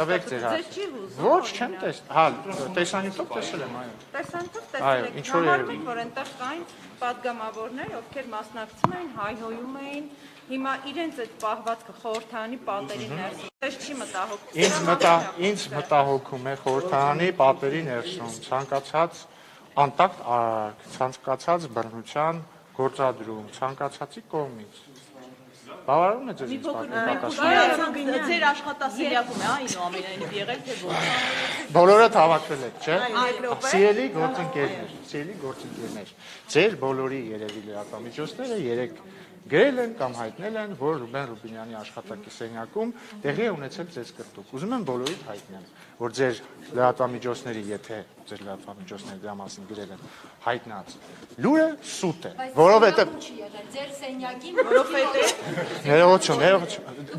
տվեք ձեր հարցը։ Ոչ, չեմ տեսել։ Հա, տեսանյութով տեսել եմ, այո։ Տեսանյութով տեսել եք, համարում եք, որ այնտեղ կային պատգամավորներ, ովքեր մասնակցում էին, հայհոյում էին, հիմա իրենց այդ պահվածքը խորհրդարանի պատերի ներսում, դες չի մտահոգում։ Ինձ մտահոգում է խորհրդարանի պատերի ներսում ցանկացած անտակտ արարք, ցանկացած բռնության գործադրում, ցանկացածի կողմից։ Բավարարում է ձեզ ինձ պատասխանը։ Ձեր աշխատասենյակում է, այնուամենայնիվ եղել թե ոչ։ Բոլորդ հավաքվել եք, չէ՞։ Սիրելի գործընկերներ, ձեր բոլորի երևի լրատվամիջոցները երեք գրել են կամ հայտնել են, որ Ռուբեն Ռուբինյանի աշխատակի սենյակում տեղի է ունեցել ծեծկռտուք։ Ուզում եմ բոլորիդ հայտնեմ, որ ձեր լրատվամիջոցների, եթե ձեր լրատվամիջոցները դրա մասին գրել են, հայտնած լուրը սուտ է, որովհետև ձեր սենյակին, որովհետև ներողություն։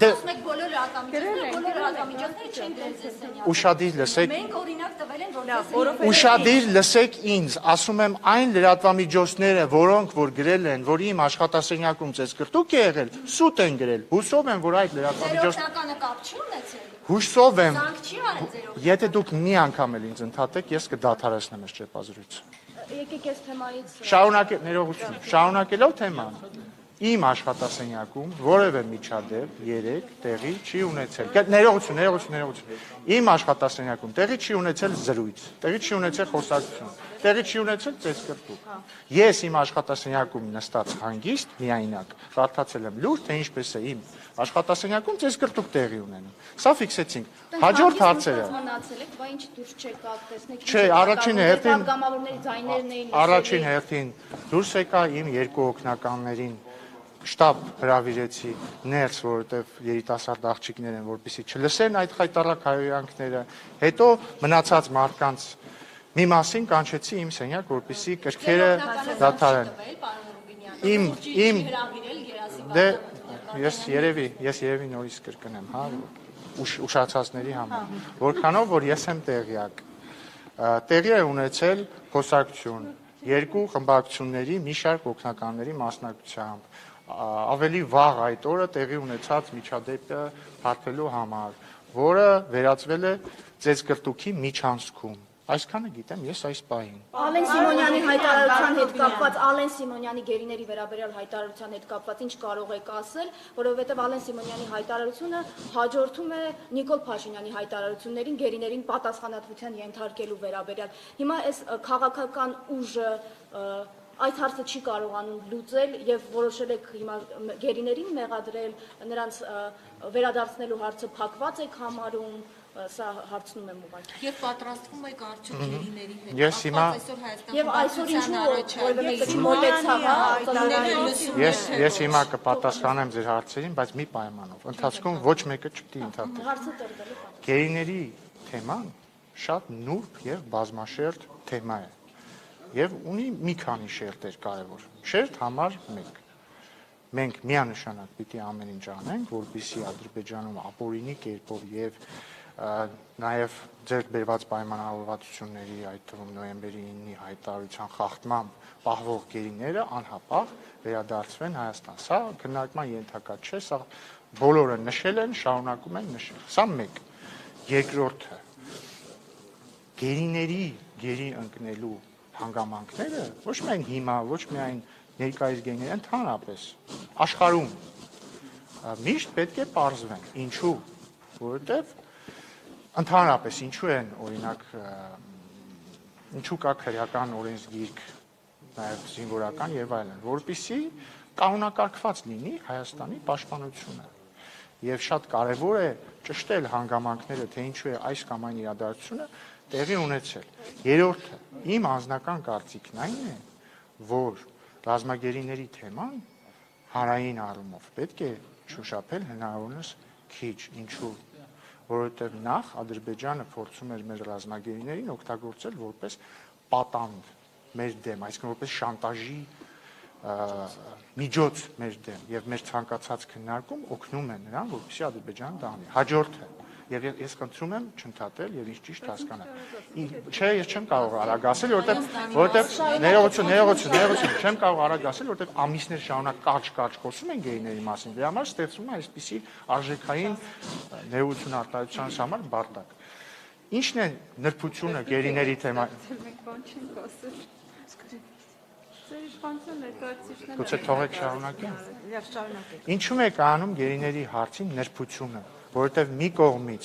Ասում եք բոլոր լրատվամիջոցները չեն գրել ձեր սենյակում։ Ուշադիր լսեք։ Մենք օրինակ տվել են, որ Ուշադիր լսեք ինձ, ասում եմ այն լրատվամիջոցները, որոնք որ գրել են, որ իմ աշխատասենյակում ծեծկռտուք է եղել, սուտ են գրել։ Հուսով եմ, որ այդ լրատվամիջոցները օգնականը կապ չի ունեցել։ Հուսով եմ, Զանգ չի արել ձեր եթե դուք մի անգամ էլ ինձ ընդհատեք, ես կդադարեցնեմ այս ճեպազրույցը։ Եկեք այս թեմայից։ Ներողություն, շարունակելով թեման, իմ աշխատասենյակում որևէ միջադեպ երեք տեղի չի ունեցել։ Ներողություն։ Իմ աշխատասենյակում տեղի չի ունեցել զրույց, տեղի չի ունեցել խոսակցություն, տեղի չի ունեցել ծեծկռտուք։ Ես իմ աշխատասենյակում նստած հանգիստ, միայնակ, կարդացել եմ լուր, թե ինչպես է իմ աշխատասենյակում ծեծկռտուք տեղի ունենում։ Սա ֆիքսեցինք։ Հաջորդ հարցերը։ Բա ինչ դուրս չեկաք, տեսնեք։ Չէ, առաջին հերթին դուրս եկա իմ երկու օգնականներին շտաբ հրավիրեցի ներս, որովհետև երիտասարդ աղջիկներ են, որպեսզի չլսեն այդ խայտառակ հայհոյանքները, հետո մնացած մարդկանց մի մասին կանչեցի իմ սենյակ, որպեսզի կրքերը դադարեն։ Դե ես երևի նորից կրկնեմ, հա, ուշացածների համար, որքանով որ ես եմ տեղյակ։ Տեղի է ունեցել խոսակցություն երկու խմբակցությունների մի շարք օգնականների մասնակցությամբ։ Ավելի վաղ այդ օրը տեղի ունեցած միջադեպը հարթելու համար, որը վերածվել է ծեծկռտուքի միջանցքում։ Այսքանը գիտեմ ես այս պահին։ Ալեն Սիմոնյանի հայտարարության հետ կապված, Ալեն Սիմոնյանի գերիների վերաբերյալ հայտարարության հետ կապված ինչ կարող եք ասել, որովհետև Ալեն Սիմոնյանի հայտարարությունը հաջորդում է Նիկոլ Փաշինյանի հայտարարություններին գերիներին պատասխանատվության ենթարկելու վերաբերյալ։ Հիմա այս քաղաքական ուժը այդ հարցը չի կարողանում լուծել եւ որոշել եք հիմա գերիներին մեղադրել, նրանց վերադարձնելու հարցը փակված եք համարում, սա հարցնում եմ ուղղակի։ Եվ պատրաստվում եք արդյոք գերիների հետ։ Ես հիմա Եվ այսօր ինչու որևէ մեկը չմոտեցավ, Ես հիմա կպատասխանեմ ձեր հարցերին, բայց մի պայմանով։ Ընթացքում ոչ մեկը չպետք է ընդհատի։ հարցը տրվելու կա։ Գերիների թեման շատ նուրբ եւ բազմաշերտ թեմա է։ Եվ ունի մի քանի շերտեր կարևոր։ Շերտ համար 1։ Մենք միանշանակ պիտի ամեն ինչ անենք, որպեսզի Ադրբեջանում ապօրինի կերպով եւ նաեւ ձեռք բերված պայմանավորվածությունների, այդ թվում նոյեմբերի 9-ի հայտարարության խախտմամբ պահվող գերիները անհապաղ վերադարձվեն Հայաստան։ Սա քննարկման ենթակա չէ, սա բոլորը նշել են, շարունակում են նշել։ Սա 1։ Երկրորդը գերի ընկնելու հանգամանքները ոչ միայն հիմա, ոչ միայն ներկայիս գերիների, ընդհանրապես աշխարհում միշտ պետք է պարզվեն։ Ինչու՞։ Որովհետև ընդհանրապես ինչու են օրինակ ինչու կա քրեական օրենսգիրք, նաև զինվորական եւ այլն, որպեսզի կանոնակարգված լինի Հայաստանի պաշտպանությունը։ Եվ շատ կարևոր է ճշտել հանգամանքները, թե ինչու է այս կամ այն իրադարձությունը տեղի ունեցել։ Երրորդը, իմ անձնական կարծիքն այն է, որ ռազմագերիների թեման հանրային առումով պետք է շոշափել հնարավորինս քիչ, ինչու, որովհետև նախ Ադրբեջանը փորձում էր մեր ռազմագերիներին օգտագործել որպես պատանդ մեր դեմ, այսինքն որպես շանտաժի միջոց մեր դեմ, եւ մեր ցանկացած քննարկում օգնում է նրան, որպեսզի Ադրբեջանը դա անի։ Հաջորդը եւ ես խնդրում եմ չընդհատել եւ ինչ ճիշտ հասկանալ։ Չէ, ես չեմ կարող արագ ասել, որովհետեւ ներողություն, չեմ կարող արագ ասել, որովհետեւ ամիսներ շարունակ կարճ խոսում են գեյների մասին։ Դրա համար ստեղծվում է այսպիսի արժեքային ներողություն արտահայտության համար բարդակ։ Ինչն է նրբությունը գերիների թեմայում։ Գուցե թողեք շարունակեմ։ Ինչու է կանոնում գերիների հարցին նրբությունը, որովհետև մի կողմից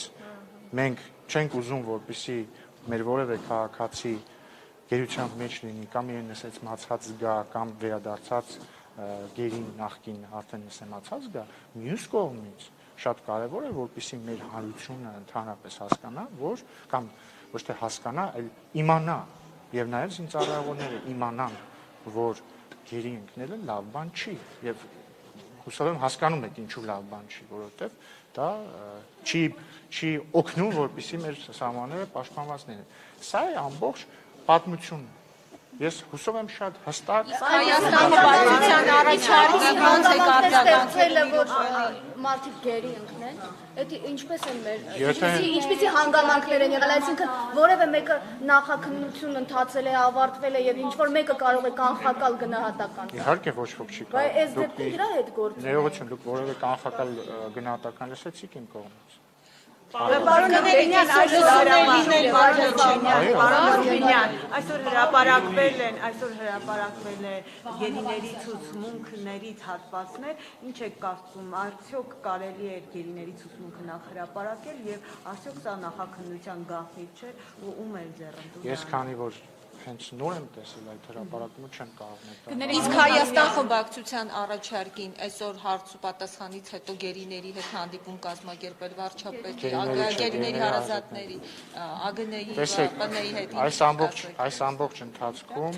մենք չենք ուզում, որպեսզի մեր որևէ քաղաքացի գերության մեջ լինի, կամ իրեն նսեցմացած զգա, կամ վերադարձած գերին նախկին արդեն նսեմացած զգա, մյուս կողմից շատ կարևոր է, որպեսզի մեր հանրությունը ընդհանրապես հասկանա, որ կամ ոչ թե հասկանա, այլ իմանա, եւ նաեւ զինծառայողները իմանան, որ գերի ընկնելը լավ բան չի եւ հուսով եմ հասկանում եք ինչու լավ բան չի, որովհետեւ դա չի օգնում, որպեսզի մեր սահմանները պաշտպանված լինեն։ Սա է ամբողջ պատմությունը։ Ես հուսով եմ շատ հստակ Հայաստանի պատմության առաջարկը ոնց է կարգավորել, որ մարդիկ գերի ընկնեն, դա ինչպես են մեր ինչպիսի հանգամանքներ են եղել, այսինքն որևէ մեկը նախաքննություն ընթացել է, ավարտվել է եւ ինչ որ մեկը կարող է կանխակալ գնահատական։ Իհարկե ոչ ոք չի կարող։ Բայց այս դեպքում դրա հետ գործ։ Ներողություն, դուք որևէ կանխակալ գնահատական լսեցիք իմ կողմից։ Պարոն Բերնյան, այսօր հրապարակվել է գերիների ցուցմունքներից հատվածներ, ինչ եք կարծում, արդյոք կարելի է գերիների ցուցմունքը նախ հրապարակել եւ արդյոք սա նախաքննության գաղտնի չէ ու ում է ձեռնտու։ Ես քանի որ հենց նոր եմ տեսել այդ հրապարակումը չեմ կարող ներկայացնել։ Իսկ Հայաստան խմբակցության առաջարկին այսօր հարց ու պատասխանից հետո գերիների հետ հանդիպում կազմակերպել վարչապետի, գերիների հարազատների, ԱԳՆ-ի, ՊՆ-ի հետ։ Այս ամբողջ ընթացքում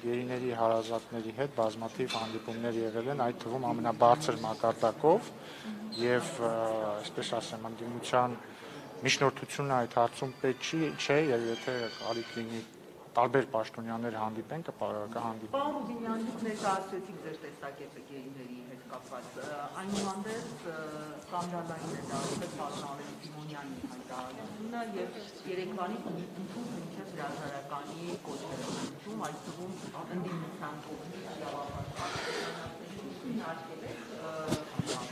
գերիների հարազատների հետ բազմաթիվ հանդիպումներ եղել են, այդ թվում ամենաբարձր մակարդակով եւ այսպես ասեմ, ընդդիմության միջնորդությունը այդ հարցում պետք չէ, եւ եթե կարիք լինի տարբեր պաշտոնյաներ հանդիպեն, կհանդիպեն։ Պարոն Ռուբինյան, դուք ներկայացրեցիք ձեր տեսակետը գերիների հետ կապված։ Այնուհանդերձ սկանդալային է դարձել պարոն Ալեն Սիմոնյանի հայտարարությունը եւ Երևանի ընդհանուր մինչեւ հրաժարականի կոչվելուց, այս թվում ընդդիմության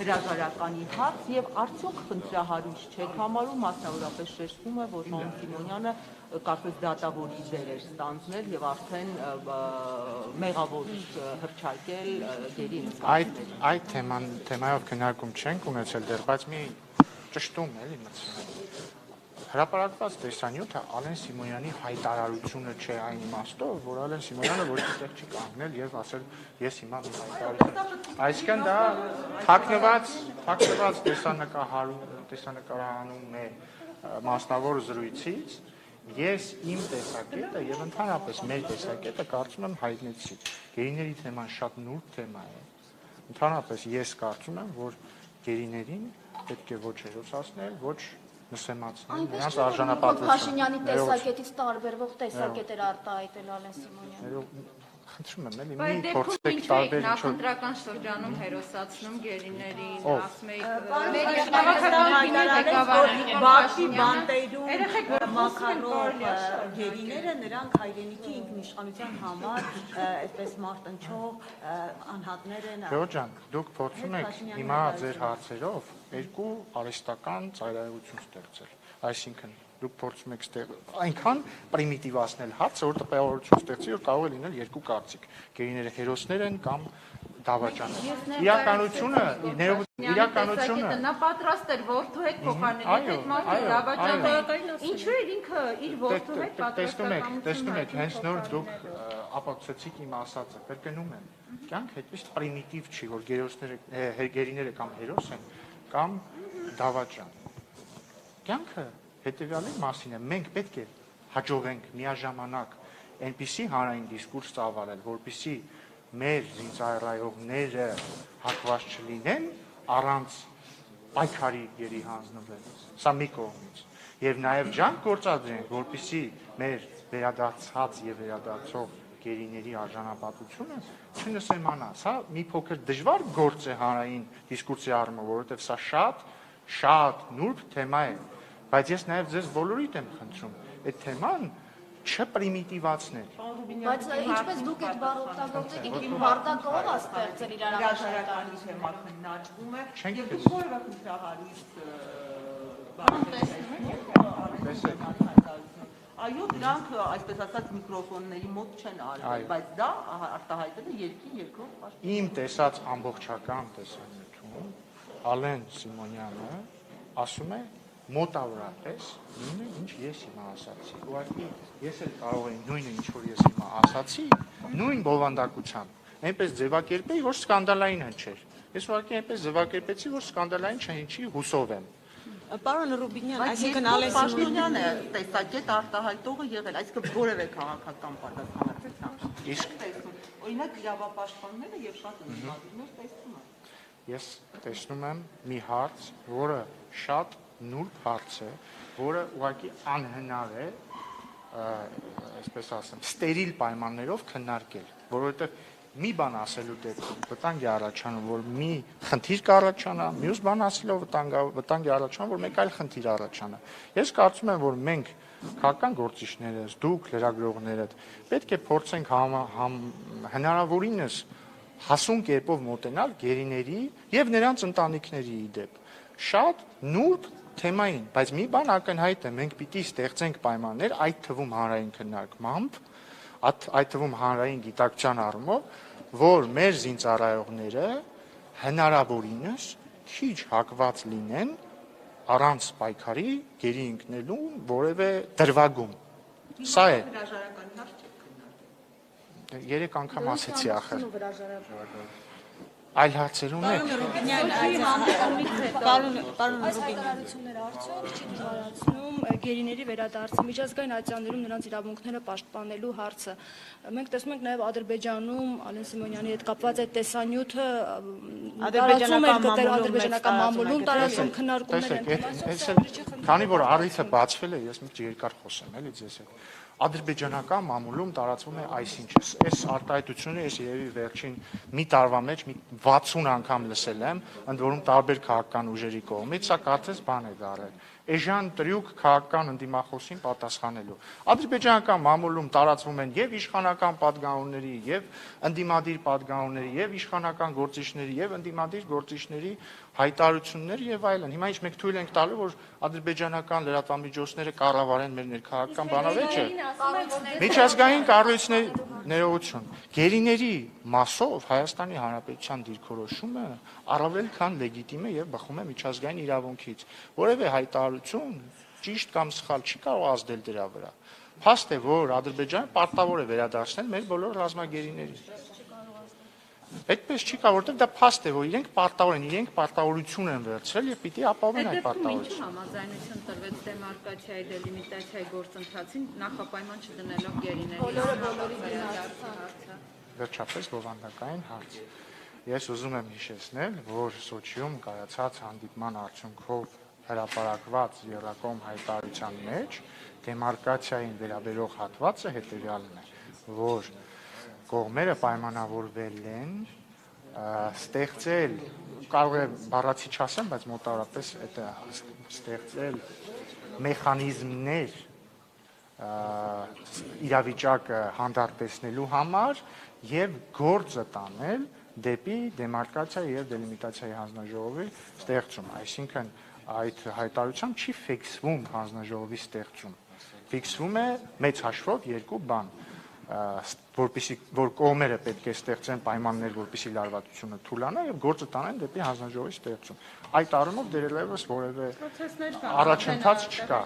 հրաժարականի հարց եւ արդյոք խնդրահարույց չեք համարում, մասնավորապես շեշտվում է, որ պարոն Սիմոնյանը կարծես դատավորի դեր էր ստանձնել եւ արդեն մեղավոր հռչակել գերի ընկալել։ Այդ թեմայով քննարկում չենք ունեցել դեռ, բայց մի ճշտում էլի մտցնում։ Հրապարակված տեսանյութը Ալեն Սիմոնյանի հայտարարությունը չէ այն իմաստով, որ Ալեն Սիմոնյանը ոչ այդտեղ չի կանգնել եւ ասել ես հիմա մի հայտարարություն։ Այսինքն դա թաքնված տեսանկարահանում է մասնավոր զրույցից։ Ես իմ տեսակետը եւ ընդհանրապես մեր տեսակետը կարծում եմ հայտնեցի։ Գերիների թեման շատ նուրբ թեմա է։ Ընդհանրապես ես կարծում եմ, որ գերիներին պետք է ոչ հերոսացնել, ոչ նսեմացնել, նրանց արժանապատվությունը։ Փաշինյանի տեսակետից տարբերվող տեսակետեր արտահայտել Ալեն Սիմոնյանը։ Խնդրում եմ, էլի մի փորձեք տարբեր ինչ-որ նախընտրական շրջանում հերոսացնում գերիներին, ասում Բաքվի բանտերում մաքարող գերիները նրանք հայրենիքի ինքնիշխանության համար այսպես մարտնչող անհատներ են։ Գյորգ ջան, դուք փորձում եք հիմա ձեր հարցերով երկու արհեստական ծայրահեղություն ստեղծել, այսինքն դուք փորձում եք այնքան պրիմիտիվացնել հարցը, որ տպավորություն ստեղծի, որ կարող է լինել երկու կարծիք։ Գերիները հերոսներ են կամ դավաճաններ։ Իրականությունը նա պատրաստ էր որդու հետ փոխարինել, այդ մարդը դավաճան ինչու էր ինքը իր որդու հետ պատրաստական։ Տեսնում եք, հենց նոր դուք ապացուցեցիք իմ ասածը, կրկնում եմ։ Կյանք այդպես պրիմիտիվ չի, որ գերիները կամ հերոս են կամ դավաճան։ Կյանքը հետևյալի մասին է, մենք պետք է հաջողենք միաժամանակ այնպիսի հանրային դիսկուրս ծավալել, որպեսզի մեր զինծառայողները հակված չլինեն առանց պայքարի գերի հանձնվել։ Սա մի կողմից։ Եվ նաև ջանք գործադրենք, որպեսզի մեր վերադարձած եւ վերադարձող գերիների արժանապատվությունը չնսեմանա։ Սա մի փոքր դժվար գործ է հանրային դիսկուրսի առումով, որովհետեւ սա շատ նուրբ թեմա է, բայց ես նաև ձեզ բոլորիդ եմ խնդրում, այդ թեման չպրիմիտիվացնել։ Բայց ինչպես դուք այդ բառը օգտագործեք, եք վարտակը ով է ստեղծել իր հրաժարականի թեմա քննարկվում է Չենք եւ տեսնում։ դուք որևէ քննարարից Այո, դրանք այսպես ասած միկրոֆոնների մոտ չեն արվել, բայց դա արտահայտել է երկի երկրորդ պաշտպան։ Իմ տեսած ամբողջական տեսանյութում Ալեն Սիմոնյանը ասում է մոտավորապես նույնը ինչ ես հիմա ասացի։ Ուղղակի ես էլ կարող եմ նույնը ինչ որ ես հիմա ասացի, նույն բովանդակությամբ այնպես ձևակերպեի, որ սկանդալային հնչեր։ Ես ուղղակի այնպես ձևակերպեցի, որ սկանդալային չհնչի, հուսով եմ։ Պարոն Ռուբինյան, Այսինքն Ալեն Սիմոնյանը տեսակետ արտահայտողը եղել, այսինքն որևէ քաղաքական պատասխանատվությամբ։ Իսկ Օրինակ իրավապաշտպանները եւ շատ ընդդիմադիրներ տեսնում են։ ես տեսնում եմ մի հարց, որը շատ նուրբ հարց է, որը ուղղակի անհնար է, այսպես ասեմ, ստերիլ պայմաններով քննարկել, որովհետեւ մի բան ասելու դեպքում վտանգ է առաջանում, որ մի խնդիր կառաջանա, մյուս բան ասելով վտանգ է առաջանում, որ մեկ այլ խնդիր առաջանա։ Ես կարծում եմ, որ մենք քաղաքական գործիչներս, դուք լրագրողներդ պետք է փորձենք հնարավորինս հասուն կերպով մոտենալ գերիների եւ նրանց ընտանիքների դեպ։ Շատ նուրբ թեմային, բայց մի բան ակնհայտ է, մենք պիտի ստեղծենք պայմաններ, այդ թվում հանրային քննարկմամբ, այդ թվում հանրային գիտակցության առումով, որ մեր զինծառայողները հնարավորինս քիչ հակված լինեն առանց պայքարի գերի ընկնելու որևէ դրվագում։ Սա է։ Հրաժարականի հարց չեք քննարկել։ 3 անգամ ասեցի ախր։ Այլ հարցեր ունեք։ Պարոն Այս հայտարարությունները արդյոք չի դժվարացնում գերիների վերադարձը միջազգային ատյաններում նրանց իրավունքները պաշտպանելու հարցը։ Մենք տեսնում ենք նաև Ադրբեջանում Ալեն Սիմոնյանի հետ կապված այդ տեսանյութը ադրբեջանական մամուլում տարածում քննարկումներ են։ Քանի որ առիթը բացվել է, ես մի երկար խոսեմ, էլի ձեզ հետ։ Ադրբեջանական մամուլում տարածվում է այսինչը, այս արտահայտությունը ես երևի վերջին մի տարվա մեջ մի 60 անգամ լսել եմ, ընդ որում տարբեր քաղաքական ուժերի կողմից, սա կարծես բան է դարել։ Էժան տրյուկ քաղաքական ընդդիմախոսին պատասխանելու։ Ադրբեջանական մամուլում տարածվում են եւ իշխանական падգամավորների, եւ ընդդիմադիր падգամավորների, եւ իշխանական գործիչների, եւ ընդդիմադիր գործիչների հայտարարություններ եւ այլն։ Հիմա ինչ մենք թույլ ենք տալու, որ ադրբեջանական լրատվամիջոցները կառավարեն մեր ներքաղաքական բանավեճը։ Միջազգային կառույցների ներողություն։ Գերիների մասով Հայաստանի Հանրապետության դիրքորոշումը առավել քան լեգիտիմ է եւ բխում է միջազգային իրավունքից։ Որևէ հայտարարություն ճիշտ կամ սխալ չի կարող ազդել դրա վրա։ Փաստ է, որ Ադրբեջանը պարտավոր է վերադարձնել մեր բոլոր ռազմագերիներին։ Այդպես չի կարող, որտեղ դա փաստ է, որ իրենք պարտավոր են, իրենք պարտավորություն են վերցրել եւ պիտի ապահովեն այդ պարտավորությունը։ Համաձայնություն տրվեց դեմարկացիայի դելիմիտացիայի գործընթացին նախապայման չդնելով գերիների հարցը։ Վերջապես բովանդակային հարց։ Ես ուզում եմ հիշեցնել, որ Սոչիում կայացած հանդիպման արդյունքով հրապարակված եռակողմ հայտարարության մեջ դեմարկացիային վերաբերող հատվածը հետեւյալն է, որ կողմերը պայմանավորվել են ստեղծել, կարող է բառացի չասեմ, բայց մոտավորապես դա ստեղծել մեխանիզմներ իրավիճակը հանդարտեցնելու համար եւ գործը տանել դեպի դեմարկացիա եւ դելիմիտացիայի հանձնաժողովի ստեղծում, այսինքն այդ հայտարարությամբ չի ֆիքսվում հանձնաժողովի ստեղծում, ֆիքսվում է մեծ հաշվով երկու բան, որպեսզի որ կողմերը պետք է ստեղծեն պայմաններ, որպեսզի լարվածությունը թուլանա եւ գործը տանեն դեպի հանձնաժողովի ստեղծում։ Այդ առումով դերևս որևէ առաջընթաց չկա։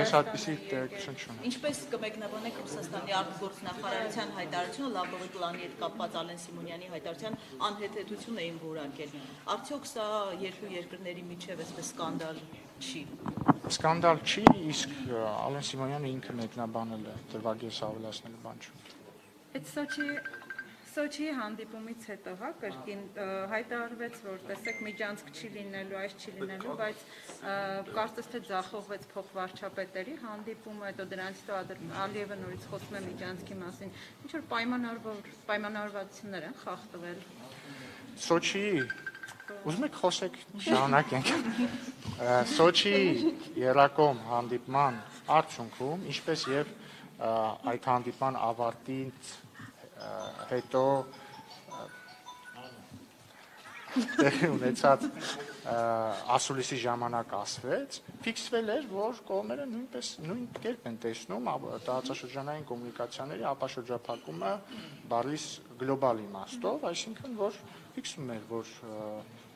Ես այդպիսի տեղեկություն չունեմ։ Ինչպես կմեկնաբանեք Ռուսաստանի արտգործնախարարության հայտարարությունը Լավրովի պլանի հետ կապված Ալեն Սիմոնյանի հայտարարության անհեթեթություն էին որակել։ Արդյոք սա երկու երկրների միջև այսպես սկանդալ չի։ Սկանդալ չի, իսկ Ալեն Սիմոնյանը ինքը մեկնաբանել է, դրվագ ես ավելացնելու բան չունեմ։ Այդ Սոչիի հանդիպումից հետո, հա, կրկին հայտարարվեց, որ տեսեք միջանցք չի լինելու, այս չի լինելու, բայց կարծես թե ձախողվեց փոխվարչապետերի հանդիպումը, հետո դրանից հետո Ալիևը նորից խոսում է միջանցքի մասին։ Ինչ որ պայմանավորվածություններ են խախտվել։ Սոչիի Ուզում եք խոսեք, շարունակենք։ Սոչի երակոմ հանդիպման արդյունքում, ինչպես եւ այդ հանդիպման ավարտից հետո տեղի ունեցած ասուլիսի ժամանակ ասվեց, ֆիքսվել էր, որ կողմերը նույնպես նույն կերպ են տեսնում տարածաշրջանային կոմունիկացիաների ապաշրջափակումը բառիս գլոբալ իմաստով, այսինքն որ ֆիքսում էր, որ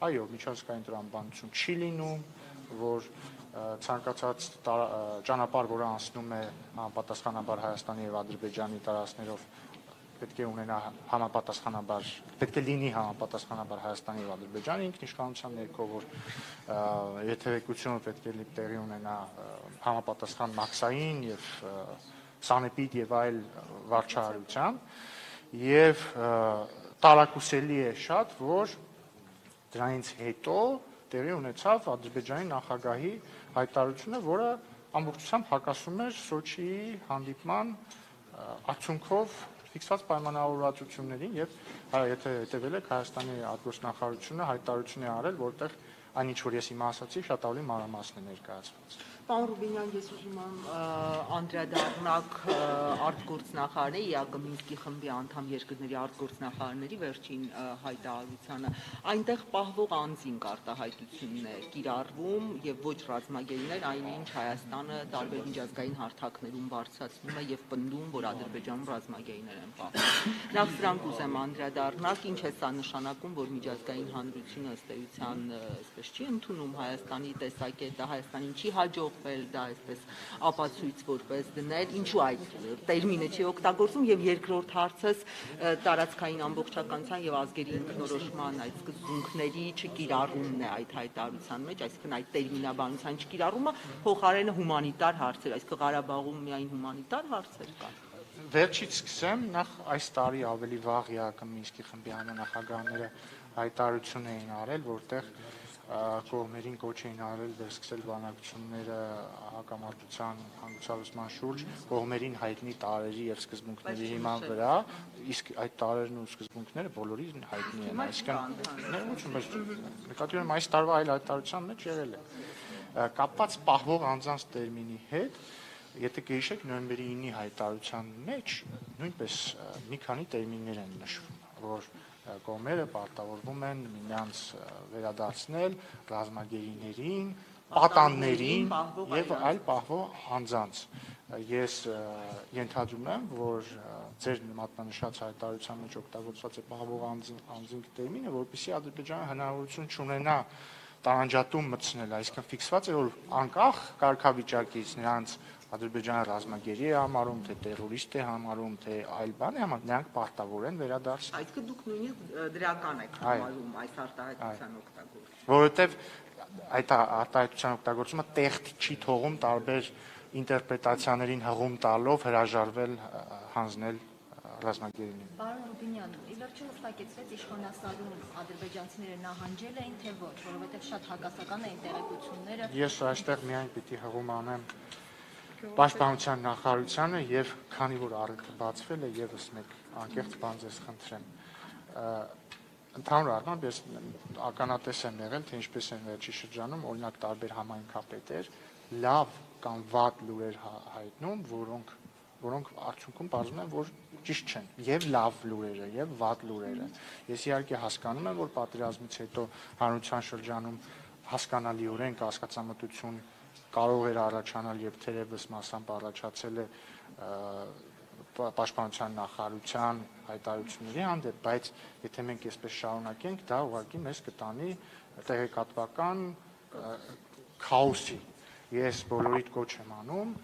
այո, միջազգային տրամաբանություն չի լինում, որ ցանկացած ճանապարհ, որը անցնում է համապատասխանաբար Հայաստանի եւ Ադրբեջանի տարածքներով, պետք է ունենա համապատասխանաբար, պետք է լինի համապատասխանաբար Հայաստանի եւ Ադրբեջանի ինքնիշխանության ներքո, որ երթևեկությունը պետք է տեղի ունենա համապատասխան մաքսային եւ սանեպիդ եւ այլ վարչահարությամբ եւ տարակուսելի է շատ, որ դրանից հետո տեղի ունեցավ Ադրբեջանի նախագահի հայտարարությունը, որը ամբողջությամբ հակասում էր Սոչիի հանդիպման արդյունքով ֆիքսված պայմանավորվածություններին եւ եթե հետեւել եք Հայաստանի արտգործնախարարությունը հայտարարություն է արել, որտեղ այն ինչ որ ես հիմա ասացի, շատ ավելի մանրամասն է ներկայացված։ Պարոն Ռուբինյան, ես ուզում եմ անդրադառնալ արտգործնախարարի ԵԱԿ Մինսկի խմբի անդամ երկրների արտգործնախարարների վերջին հայտարարությանը։ Այնտեղ պահվող անձին արտահայտությունն է կիրառվում եւ ոչ ռազմագերիներ, այնինչ Հայաստանը տարբեր միջազգային հարթակներում բարձրացնում է եւ պնդում, որ Ադրբեջանում ռազմագերիներ են պահվում։ Նախ սրանք ուզեմ անդրադառնալ, ինչ է սա նշանակում, որ միջազգային հանրությունը ըստ էության այսպես չի ընդունում Հայաստանի տեսակետը, Հայաստանին չի հաջողվել դա այսպես ապացույց որպես դնել, ինչու այդ տերմինը չի օգտագործում եւ երկրորդ հարցս տարածքային ամբողջականության եւ ազգերի ինքնորոշման այդ սկզբունքների չկիրառումն է այդ հայտարարության մեջ, այսինքն այդ տերմինաբանության չկիրառումը փոխարենը հումանիտար հարցեր, այսինքն Ղարաբաղում միայն հումանիտար հարցեր կան։ Վերջից սկսեմ, նախ այս տարի ավելի վաղ ԵԱԿ Մինսկի խմբի համանախագահները հայտարարություն էին արել, որտեղ կողմերին կոչ էին արել վերսկսել բանակցությունները հակամարտության հանգուցալուծման շուրջ կողմերին հայտնի տարրերի եւ սկզբունքների հիման վրա, իսկ այդ տարրերն ու սկզբունքները բոլորին հայտնի են, այսինքն նկատի ունեմ այս տարվա այլ հայտարարության մեջ եղել է կապված պահվող անձանց տերմինի հետ, եթե կհիշեք նոյեմբերի 9-ի հայտարարության մեջ նույնպես մի քանի տերմիններ են նշվում, որ կողմերը պարտավորվում են միմյանց վերադարձնել ռազմագերիներին, պատաններին եւ այլ պահվող անձանց։ Ես ենթադրում եմ, որ ձեր մատնանշած հայտարարության մեջ օգտագործված է պահվող անձինք տերմինը, որպեսզի Ադրբեջանը հնարավորություն չունենա տարանջատում մտցնել, այսինքն ֆիքսված է, որ անկախ կարգավիճակից նրանց Ադրբեջանը ռազմագերի է համարում, թե տերորիստ է համարում, թե այլ բան է համարում, նրանք պարտավոր են վերադարձնել։ Այսինքն դուք նույնիսկ դրական եք համարում այս արտահայտության օգտագործումը։ Որովհետև այդ արտահայտության օգտագործումը տեխտ չի թողում տարբեր ինտերպրետացիաներին հղում տալով հրաժարվել հանձնել ռազմագերիներին։ Պարոն Ռուբինյան, ի վերջո հստակեցվեց իշխանասարում ադրբեջանցիները նահանջել էին, թե ոչ, որովհետև շատ հակասական էին տեղեկությունները։ Ես այստեղ միայն պիտի հղում անեմ Պաշտպանության նախարարությանը եւ քանի որ առիթը բացվել է եւս մեկ անկեղծ բան ձեզ խնդրեմ։ Ընդհանուր առմամբ ես ականատես եմ եղել, թե ինչպես են վերջի շրջանում օրինակ տարբեր համայնքապետեր լավ կամ վատ լուրեր հայտնում, որոնք արդյունքում պարզվում են, որ ճիշտ չեն, եւ լավ լուրերը, եւ վատ լուրերը։ Ես իհարկե հասկանում եմ, որ պատերազմից հետո հանրության շրջանում հասկանալիորեն կասկածամտություն կարող էր առաջանալ եւ թերևս մասամբ առաջացել է պաշտպանության նախարարության հայտարարությունների հանդեպ, բայց եթե մենք այսպես շարունակենք, դա ուղղակի մեզ կտանի տեղեկատվական քաոսի։ Ես բոլորիդ կոչ եմ անում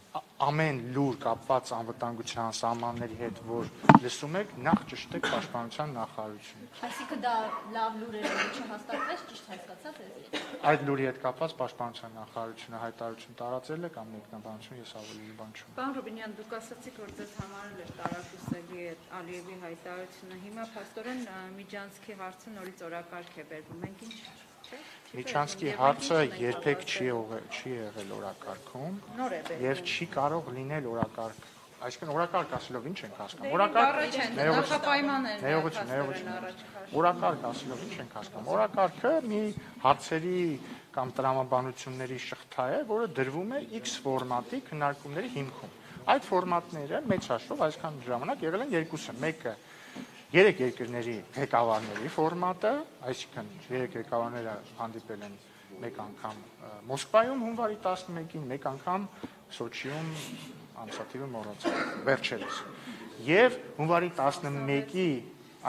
ամեն լուր կապված անվտանգության սահմանների հետ, որ լսում եք, նախ ճշտեք պաշտպանության նախարարությունը։ Այսինքն դա լավ լուրեր է, չհաստատվեց, ճիշտ հասկացա՞ց ես։ Այդ լուրի հետ կապված պաշտպանության նախարարությունը հայտարարություն տարածել է կամ մեկնաբանություն, ես ավելի բան չունեմ։ Պարոն Ռուբինյան, դուք ասացիք, որ ձեզ համարել էր տարակուսելի Ալիևի հայտարարությունը։ Հիմա փաստորեն Միջանցքի հարցը նորից օրակարգ է բերվում։ Մենք ինչ Միջանցքի հարցը երբեք չի եղել օրակարգում եւ չի կարող լինել օրակարգ Այսինքն օրակարգ ասելով ինչ ենք հասկանում։ Օրակարգ ասելով ինչ ենք հասկանում։ Օրակարգը մի հարցերի կամ տրամաբանությունների շղթա է, որը դրվում է X ֆորմատի քննարկումների հիմքում։ Այդ ֆորմատները մեծ հաշվով այսքան ժամանակ եղել են երկուսը։ Մեկը 3 երկրների ղեկավարների ֆորմատը, այսինքն 3 ղեկավարները հանդիպել են մեկ անգամ Մոսկվայում հունվարի 11-ին, մեկ անգամ Սոչիում ամսաթիվը մոռացա, վերջերս։ Եվ հունվարի 11-ի,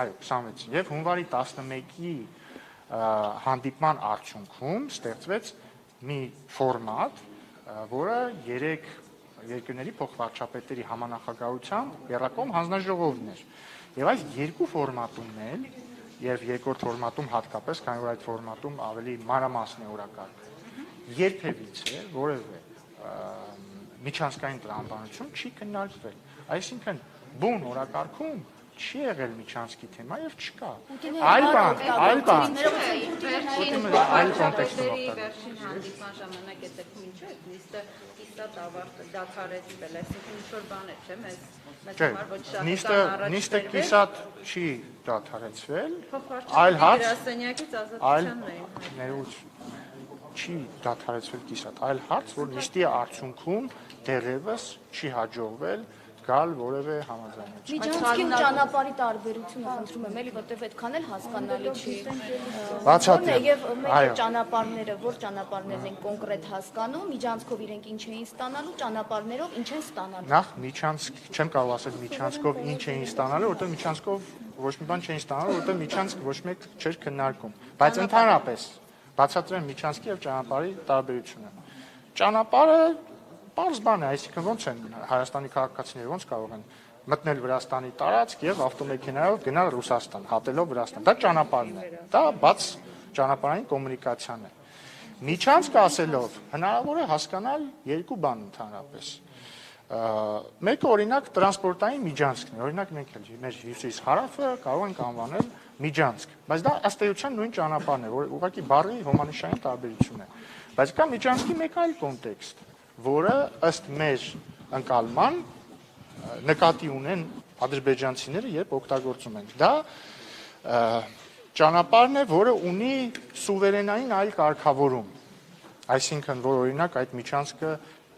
այո, 26-ին, եւ հունվարի 11-ի հանդիպման արդյունքում ստեղծվեց մի ֆորմատ, որը 3 երկրների փոխվարչապետերի համանախագահությամբ եռակողմ հանձնաժողովն էր։ Եվ այս երկու ֆորմատումն էլ, եւ երկրորդ ֆորմատում հատկապես, քանի որ այդ ֆորմատում ավելի մանրամասն է օրակարգը, երբևիցե որևէ միջանցքային տրամաբանություն չի քննարկվել։ Այսինքն բուն օրակարգում չի եղել միջանցքի թեմա եւ չկա։ Այլ բան, այլ կոնտեքստում վերջին հանդիպման ժամանակ է դեպքում ինչու է նիստը կիսատ ավարտը դադարեցվել, այսինքն ինչ որ բան է, չէ՞, մեզ համար ոչ շատ նիստը կիսատ չի դադարեցվել, այլ հարց գրասենյակից ազատությանն էին։ Չի դադարեցվել կիսատ, այլ հարց, որ նիստի արդյունքում դեռևս չի հաջողվել գալ որևէ համաձայնություն։ Միջանցքի ու ճանապարհի տարբերությունը խնդրում եմ, էլի, որտեվ այդքան էլ հասկանալի չի։ Բացատրեմ։ Եվ մեր ճանապարհները, որ ճանապարհներն են կոնկրետ հասկանում, միջանցքով իրենք ինչ էին ստանալու, ճանապարհներով ինչ են ստանալու։ Նախ միջանցք, չեմ կարող ասել միջանցքով ինչ էին ստանալու, որտեղ միջանցքով ոչ մի բան չէին ստանալու, որտեղ միջանցք ոչ մեկ չէր քննարկում։ Բայց ընդհանրապես բացատրեմ միջանցքի եւ ճանապարհի տարբերությունը։ Ճանապարհը պարզ բան է, այսինքն ոնց են Հայաստանի քաղաքացիները ոնց կարող են մտնել Վրաստանի տարածք եւ ավտոմեքենայով գնալ Ռուսաստան, հատելով Վրաստան։ Դա ճանապարհն է։ Դա բաց ճանապարհային կոմունիկացիան է։ Միջանցք ասելով հնարավոր է հասկանալ երկու բան ընդհանրապես։ Մեկը օրինակ տրանսպորտային միջանցքն է։ Օրինակ մենք էլ մեր հյուսիս-հարավը կարող ենք անվանել միջանցք, բայց դա ըստ էության նույն ճանապարհն է, որ ուղղակի բառի հոմանիշային տարբերություն է։ Բայց կա միջանցքի մեկ այլ կոնտեքստ, որը ըստ մեր ընկալման նկատի ունեն ադրբեջանցիները, երբ օգտագործում են։ Դա ճանապարհն է, որը ունի սուվերենային այլ կարգավորում։ Այսինքն, որ օրինակ այդ միջանցքը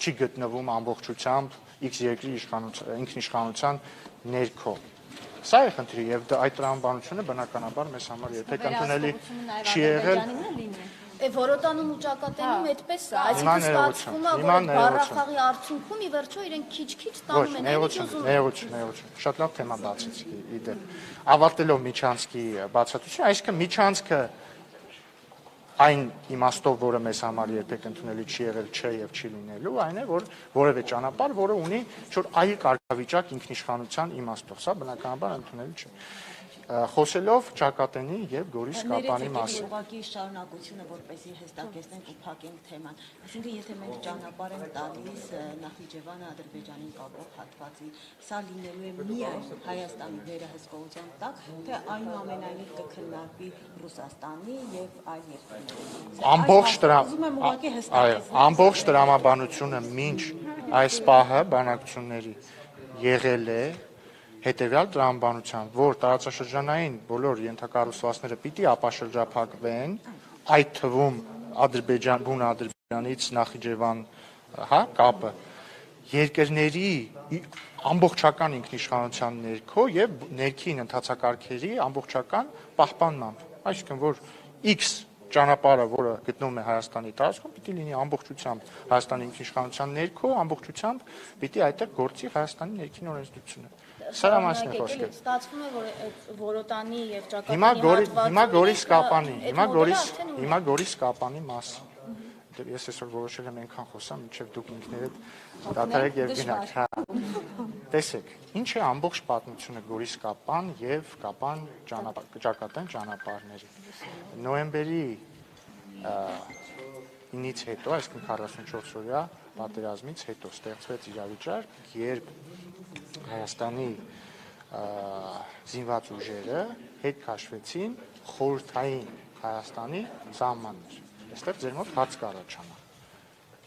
չի գտնվում ամբողջությամբ X երկրի ինքնիշխանության ներքո։ Սա է խնդիրը եւ այդ տրամաբանությունը բնականաբար մեզ համար երբեք ընդունելի չի եղել։ Որոտանում ու ճակատենում այդպես է, այսինքն ստացվում է, որ բառախաղի արդյունքում ի վերջո իրենք քիչ-քիչ ստանում են այն Ներողություն, շատ լավ թեմա բացեցիք իդեպ։ Ավարտելով միջանցքի բացատրությունը, այսինքն միջանցքը այն իմաստով, որը մեզ համար երբեք ընդունելի չի եղել, չէ եւ չի լինելու, այն է, որ որևէ ճանապարհ, որը ունի ինչ-որ այլ կարգավիճակ ինքնիշխանության իմաստով, սա բնականաբար ընդունելի չէ։ Խոսելով Ճակատենի եւ Գորիս Կապանի մասին։ Ուղղակի շարունակությունը, որպեսզի հստակեցնենք ու փակենք թեման։ Այսինքն, եթե մենք ճանապարհ ենք տալիս Նախիջևանը Ադրբեջանին կապող հատվածի, սա լինելու է միայն Հայաստանի վերահսկողության տակ, թե այնուամենայնիվ կքննարկվի Ռուսաստանի եւ այլ երկրների։ Ամբողջ տրամաբանությունը մինչ այս պահը բանակցությունների եղել է հետևյալ տրամաբանությամբ, որ տարածաշրջանային բոլոր ենթակառուցվածքները պիտի ապաշրջափակվեն, այդ թվում բուն Ադրբեջանից Նախիջևան, կապը երկրների ամբողջական ինքնիշխանության ներքո եւ ներքին ընթացակարգերի ամբողջական պահպանմամբ, այսինքն որ X ճանապարհը, որը գտնվում է Հայաստանի տարածքում, պիտի լինի ամբողջությամբ Հայաստանի ինքնիշխանության ներքո, ամբողջությամբ պիտի այդտեղ գործի Հայաստանի ներքին օրենսդրությունը։ Սա մասին է խոսքը։ Ստացվում է, որ այդ Որոտանի եւ Ճակատենի հիմա Գորիս Կապանի մասին։ Ես այսօր որոշել եմ այնքան խոսամ, մինչև դուք ինքներդ դադարեք եւ գնաք։ Տեսեք, ինչ է ամբողջ պատմությունը Գորիս Կապան եւ Կապան Ճակատեն ճանապարհների։ Նոյեմբերի 9-ից հետո, այսինքն 44-օրյա պատերազմից հետո ստեղծվեց իրավիճակ, երբ Հայաստանի զինված ուժերը հետ քաշվեցին խորհրդային Հայաստանի սահմաններ։ Այստեղ ձեր մոտ հարց կառաջանա։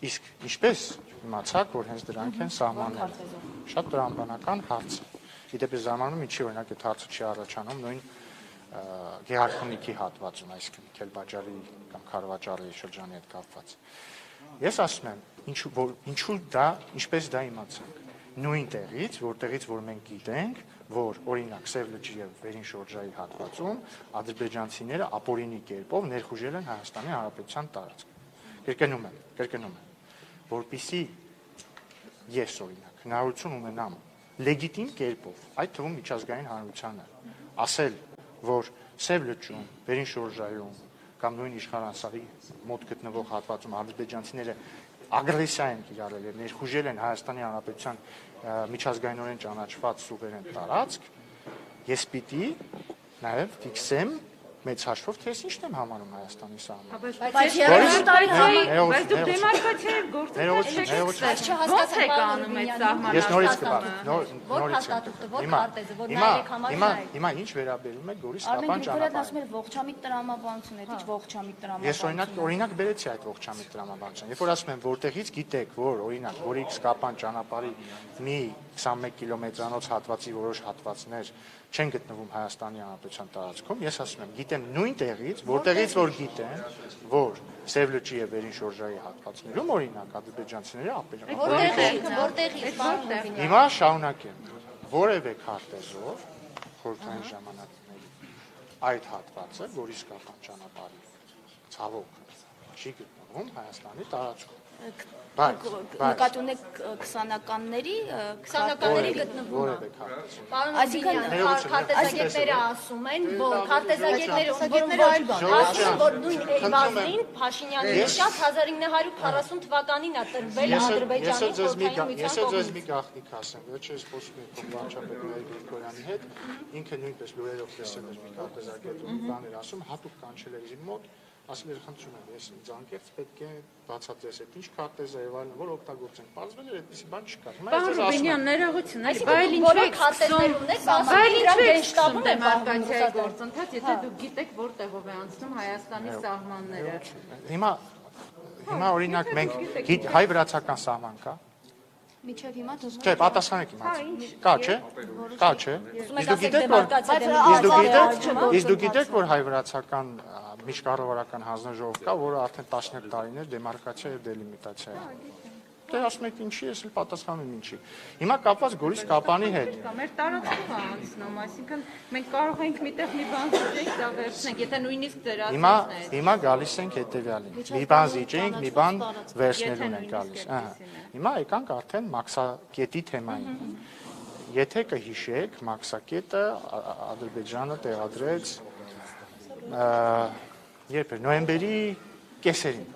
Իսկ ինչպես իմացաք, որ հենց դրանք են սահմանները։ Շատ տրամաբանական հարց է։ Իդեպ զարմանում ինչի օրինակ այդ հարցը չի առաջանում նույն գեղարքունիքի հատվածում, այսինքն Քելբաջարի կամ Խարվաճարի շրջանի հետ կապված։ Ես ասում եմ, ինչու դա, ինչպես դա իմացանք։ Նույն տեղից, որտեղից որ մենք գիտենք, որ օրինակ Սև լճի եւ Վերին շրջայի հատվածում ադրբեջանցիները ապօրինի կերպով ներխուժել են Հայաստանի Հանրապետության տարածք։ Կրկնում եմ, որպեսզի ես օրինակ հնարավորություն ունենամ լեգիտիմ կերպով, այդ թվում միջազգային հանրությանը ասել, որ Սև լճում, Վերին շրջայում կամ նույն Իշխանասարի մոտ գտնվող հատվածում ադրբեջանցիները ագրեսիա են կիրառել եւ ներխուժել են Հայաստանի Հանրապետության միջազգայինորեն ճանաչված սուվերեն տարածք, ես պիտի նաեւ ֆիքսեմ մեծ հաշվով թե ես ինչն եմ համանում Հայաստանի սահմանը։ Բայց դուք դեմարկացիայով գործընթաց ո՞նց եք անում այդ սահմանը։ Ես նորից կպարզեմ։ Հիմա ինչ վերաբերում է Գորիս Ստապան ճանապարհին։ Ողջամիտ տրամաբանություն է, ինչ ողջամիտ տրամաբանություն։ Ես օրինակ բերեցի այդ ողջամիտ տրամաբանությունը։ Երբ որ ասում եմ, որտեղից գիտեք, որ օրինակ Գորիս Ստապան ճանապարհի մի 21 կիլոմետրանոց հատվածի որոշ հատվածներ չեն գտնվում Հայաստանի Հանրապետության տարածքում, ես ասում եմ, գիտեմ նույն տեղից, որտեղից որ գիտեն, որ Սև լճի եւ Վերին շրջայի հատվածներում օրինակ ադրբեջանցիները Որտեղից։ Հիմա շարունակեմ, որևէ քարտեզով խորհրդային ժամանակների այդ հատվածը Գորիս Ստապան ճանապարհի ցավոք չի գտնվում Հայաստանի տարածքում։ Նկատի ունեք 20-ականների գտնվում։ Որևէ քարտեզ։ Այսինքն քարտեզագետները ասում են, որ քարտեզագետները ասում որ նույն Էյվազին Փաշինյանի շատ 1940 թվականին է տրվել Ադրբեջանի խորհրդային միության Ես ձեզ մի գաղտնիք ասեմ, վերջերս խոսում եմ Վարչապետ Մայր Գրիգորյանի հետ, ինքը նույնպես լուրերով տեսել էր մի քարտեզագետ ու բաներ ասում, հատուկ կանչել էր իր մոտ, ասել էր խնդրում եմ, ես ինձ պետք է բացատրես այդ ինչ քարտեզ է եւ այլն, որ օգտագործենք։ Պարզվել էր այդպեսի բան չկա։ Հիմա ես ասում եմ, ներողություն, այսինքն բոլոր քարտեզներ ունեք, բայց ինչու եք շտաբում դեմարկացիայի գործընթաց, եթե դուք գիտեք որտեղով է անցնում Հայաստանի սահմանները։ Հիմա օրինակ մենք հայ-վրացական սահման կա։ Միջև հիմա դուք Չէ, պատասխանեք իմ հարցին։ Կա, չէ։ Իսկ դուք գիտեք, որ հայ-վրացական միջկառավարական հանձնաժողով կա, որը արդեն 10 տարիներ դեմարկացիա եւ դելիմիտացիա է։ Դե ասում եք ինչի, ես էլ պատասխանում ինչի։ Հիմա կապված Գորիս Ստապանի հետ։ Մեր տարածքում է անցնում, այսինքն մենք կարող ենք միտեղ մի բան զիջենք, դա վերցնենք, եթե նույնիսկ դրացնենք։ Հիմա գալիս ենք հետեւյալին։ Մի բան զիջենք, մի բան վերցնելուն ենք գալիս։ Հիմա եկանք արդեն մաքսակետի թեմային։ Եթե կհիշեք, մաքսակետը Ադրբեջանը տեղադրեց երբ էր նոյեմբերի կեսերին։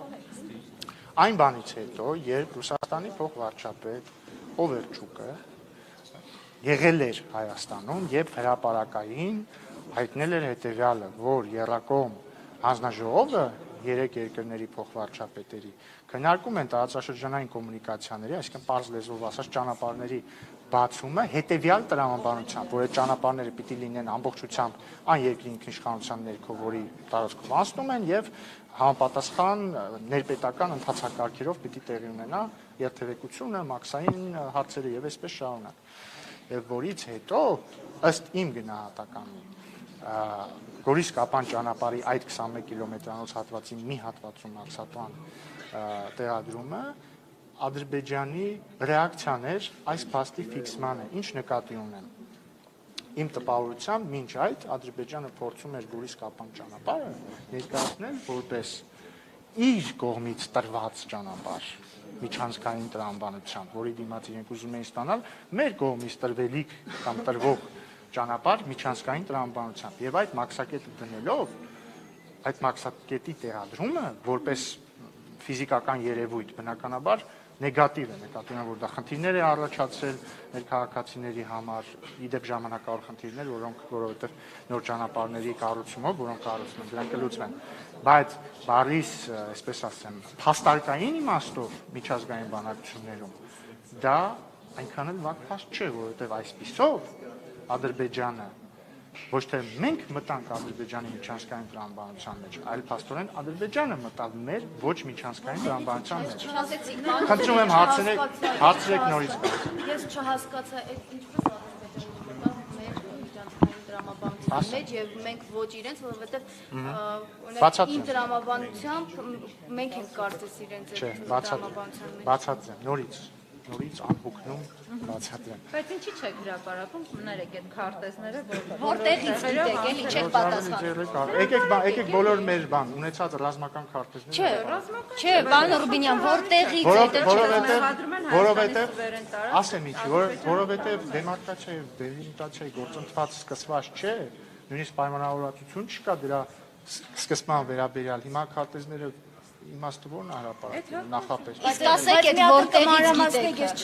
Այն բանից հետո, երբ Ռուսաստանի փոխվարչապետ Օվերչուկը եղել էր Հայաստանում եւ հրապարակային հայտնել էր հետեւյալը, որ Եռակոմ հանձնաժողովը 3 երկրների փոխվարչապետերի քննարկում են տարածաշրջանային կոմունիկացիաների, այսինքն պարզ լեզվով ասած ճանապարհների բացումը հետեւյալ տրամաբանությամբ, որ այդ ճանապարհները պիտի լինեն ամբողջությամբ այն երկրի ինքնիշխանության ներքո, որի տարածքում անցնում են եւ համապատասխան ներպետական ընթացակարգերով պիտի տեղի ունենա երթևեկությունը, մաքսային հարցերը եւ այսպես շարունակ։ Եվ որից հետո ըստ իմ գնահատականի Գորիս Ստապան ճանապարհի այդ 21 կիլոմետրանոց հատվածի մի հատվածում աքսատուան տեղադրումը Ադրբեջանի ռեակցիան էր այս փաստի ֆիքսմանը, ինչ նկատի ունեմ։ Իմ տպավորությամբ մինչ այդ Ադրբեջանը փորձում էր Գորիս Ստապան ճանապարհը ներկայացնել որպես իր կողմից տրված ճանապարհ միջանցքային տրամաբանությամբ, որի դիմաց իրենք ուզում էին ստանալ մեր կողմից տրվելիք կամ տրվող ճանապարհ միջանցքային տրամաբանությամբ եւ այդ մաքսակետը դնելով այդ մաքսակետի տեղադրումը որպես ֆիզիկական երևույթ բնականաբար նեգատիվ է, նկատի ունեմ, որ դա խնդիրներ է առաջացրել մեր քաղաքացիների համար, իդեպ ժամանակավոր խնդիրներ, որովհետև նոր ճանապարհների կառուցումով, որոնք կառուցվում են, դրանք կլուծվեն, բայց բարիս, այսպես ասեմ, փաստարկային իմաստով միջազգային բանակցություններում դա այնքան էլ վատ փաստ չէ, որովհետև այսպիսով Ադրբեջանը ոչ թե մենք մտանք Ադրբեջանի միջանցքային տրամաբանության մեջ, այլ փաստորեն Ադրբեջանը մտավ մեր ոչ միջանցքային տրամաբանության մեջ։ Խնդրում եմ հարցրեք նորից։ Ես չհասկացա, ինչպես տրամաբանության մեջ եւ մենք ոչ իրենց, որովհետեւ իմ տրամաբանությամբ մենք ենք կարծես իրենց տրամաբանության մեջ։ Բացատրեմ, նորից անհոգնում բացատրեմ։ Բայց ինչի՞ չեք հրապարակում, ներեք այդ քարտեզները, Որտեղից գիտեք, էլի չեք պատասխանում։ Եկեք բոլոր մեր բան ունեցած ռազմական քարտեզները։ Չէ, պարոն Ռուբինյան, որտեղից Որովհետև ասեմ ինչի, որովհետև դեմարկացիա եւ դելիմիտացիայի գործընթաց սկսված չէ, նույնիսկ պայմանավորվածություն չկա դրա սկսման վերաբերյալ։ Հիմա քարտեզները իմաստը ո՞րն է հրապարակում նախապես։ Իսկ ասեք այդ որտեղից գիտեք։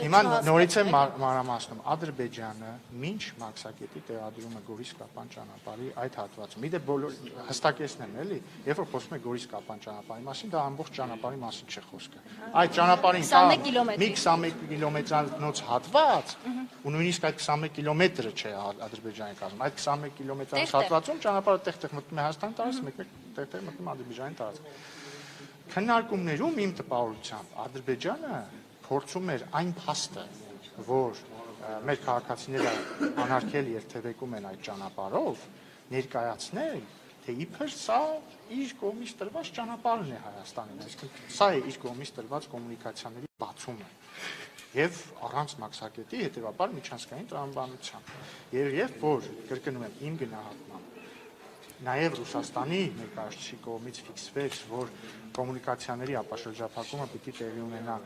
Հիմա նորից եմ մանրամասնում, Ադրբեջանը մինչ մաքսակետի տեղադրումը Գորիս-Կապան ճանապարհի այդ հատվածում։ Իդե բոլոր հստակեցնեմ, էլի, երբ որ խոսում է Գորիս-Կապան ճանապարհի մասին, դա ամբողջ ճանապարհի մասին չէ խոսքը։ Այդ ճանապարհին մի 21 կիլոմետրանոց հատված, ու նույնիսկ այդ 21 կիլոմետրը չէ Ադրբեջանի կազմում, այդ 21 կիլոմետրանոց հատվածում ճանապարհը տեղ-տեղ մտնում է Հայաստանի տարածք, մեկ-մեկ տեղ-տեղ մտնում Ադրբեջանի տարածք։ Քննարկումներում իմ տպավորությամբ Ադրբեջանը փորձում էր այն փաստը, որ մեր քաղաքացիները անարգել երթևեկում են այդ ճանապարհով, ներկայացնել, թե իբր սա իր կողմից տրված ճանապարհն է Հայաստանին, այսինքն սա է իր կողմից տրված կոմունիկացիաների բացումը եւ առանց մաքսակետի հետեւաբար միջանցքային տրամաբանության։ Երբ որ կրկնում եմ իմ գնահատմամբ Նաև Ռուսաստանի ներկայացուցիչի կողմից ֆիքսվեց, որ կոմունիկացիաների ապաշրջափակումը պիտի տեղի ունենա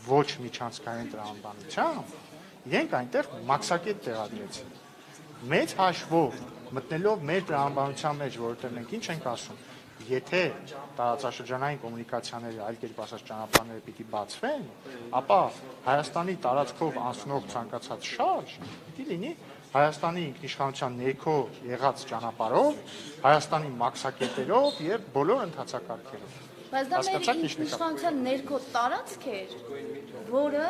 ոչ միջանցքային տրամաբանությամբ, իրենք այնտեղ մաքսակետ տեղադրեցին։ Մեծ հաշվով մտնելով մեր տրամաբանության մեջ, որովհետև մենք ինչ ենք ասում, եթե տարածաշրջանային կոմունիկացիաները, այլ կերպ ասած ճանապարհները պիտի բացվեն, ապա Հայաստանի տարածքով անցնող ցանկացած շարժ պիտի լինի Հայաստանի ինքնիշխանության ներքո եղած ճանապարհով, Հայաստանի մաքսակետերով եւ բոլոր ընթացակարգերով։ Բայց դա մեր ինքնիշխանության ներքո տարածք էր, որը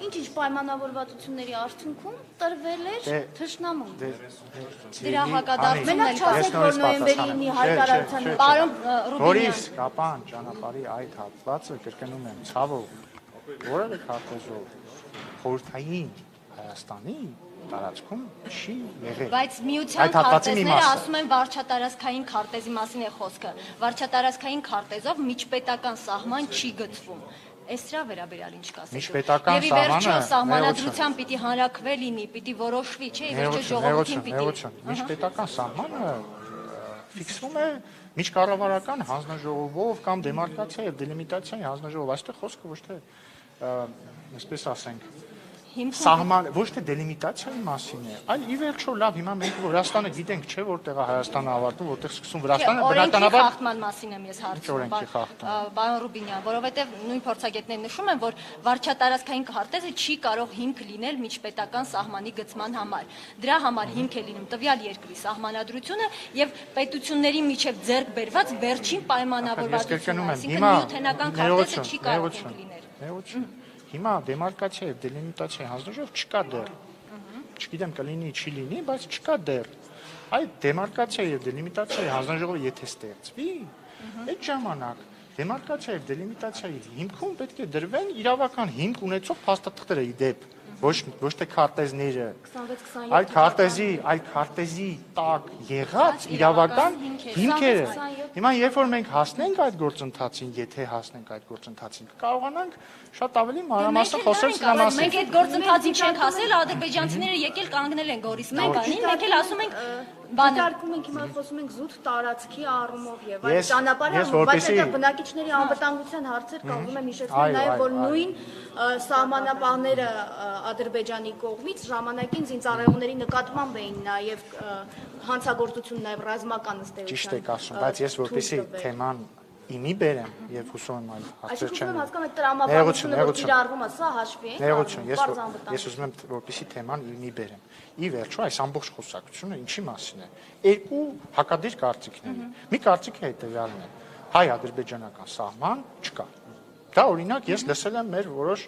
ինչ-ինչ պայմանավորվածությունների արդյունքում տրվել էր թշնամուն։ Դրա հակադարձումն էլ չասեք, որ նոյեմբերի 9-ի հայտարարության պարոն Ռուբինյան։ Գորիս-Կապան ճանապարհի այդ հատվածը, կրկնում եմ, ցավով, որևէ քարտեզով խորհրդային Հայաստանի տարածքում չի եղել։ Բայց միության քարտեզները ասում են վարչատարածքային քարտեզի մասին է խոսքը։ Վարչատարածքային քարտեզով միջպետական սահման չի գծվում։ Այս դրա վերաբերյալ ինչ կասեք։ Միջպետական սահմանը։ Եվ ի վերջո սահմանադրությամբ պիտի հանրաքվե լինի, պիտի որոշվի, չէ՞, ի վերջո ժողովրդին պիտի։ Միջպետական սահմանը ֆիքսվում է միջկառավարական հանձնաժողովով կամ դեմարկացիա եւ դելիմիտացիայի հանձնաժողով։ Այստեղ խոսքը ոչ թե այսպես ասենք սահման ոչ թե դելիմիտացիայի մասին է, այլ ի վերջո լավ հիմա մենք Վրաստանը գիտենք չէ որտեղ է Հայաստանը ավարտում, որտեղ սկսում Վրաստանը բնականաբար խախտման մասին եմ ես հարցում, պարոն Ռուբինյան, որովհետև նույն փորձագետներն նշում են, որ վարչատարածքային քարտեզը չի կարող հիմք լինել միջպետական սահմանի գծման համար։ Դրա համար հիմք է լինում տվյալ երկրի սահմանադրությունը եւ պետությունների միջև ձեռք բերված վերջին պայմանավորվածությունը, այսինքն նյութենական քարտեզը չի կարող լինել։ Հիմա դեմարկացիա եւ դելիմիտացիայի հանձնաժողով չկա դեռ։ Չգիտեմ կլինի, չի լինի, բայց չկա դեռ։ Այդ դեմարկացիա եւ դելիմիտացիայի հանձնաժողովը եթե ստեղծվի, այդ ժամանակ դեմարկացիա եւ դելիմիտացիայի հիմքում պետք է դրվեն իրավական հիմք ունեցող փաստաթղթերը իդեպ ոչ թե քարտեզները, այլ քարտեզի տակ եղած իրավական հիմքերը։ Հիմա երբ որ մենք հասնենք այդ գործընթացին, եթե հասնենք այդ գործընթացին, կարողանանք շատ ավելի մանրամասն խոսել սրա մասին։ Մենք այդ գործընթացին չենք հասել, ադրբեջանցիները եկել կանգնել են Գորիս-Կապանին, մենք էլ ասում ենք Բանարկում ենք հիմա խոսում ենք զուտ տարածքի առումով եւ այդ ճանապարհը, բայց այդ բնակիչների անվտանգության հարցեր կանգնում եմ հիշեցնել նաեւ որ նույն սահմանապահները Ադրբեջանի կողմից ժամանակին զինծառայողների նկատմամբ էին նաեւ հանցագործություն նաեւ ռազմական ըստեյության։ Ճիշտ եք ասում, բայց ես որպեսզի թեման իմի բերեմ եւ հուսում եմ այլ հարցեր չեն։ Այսինքն հասկանում եք տրամաբանությունը որ կիրառվում է, սա հաշվի է։ Ես ուզում եմ որպեսզի թեման իմի բերեմ։ Ի վերջո այս ամբողջ խոսակցությունը ինչի մասին է։ Երկու հակադիր կարծիքներ են։ Մի կարծիքը հետեւյալն է. հայ-ադրբեջանական սահման չկա։ Դա օրինակ ես լսել եմ մեր որոշ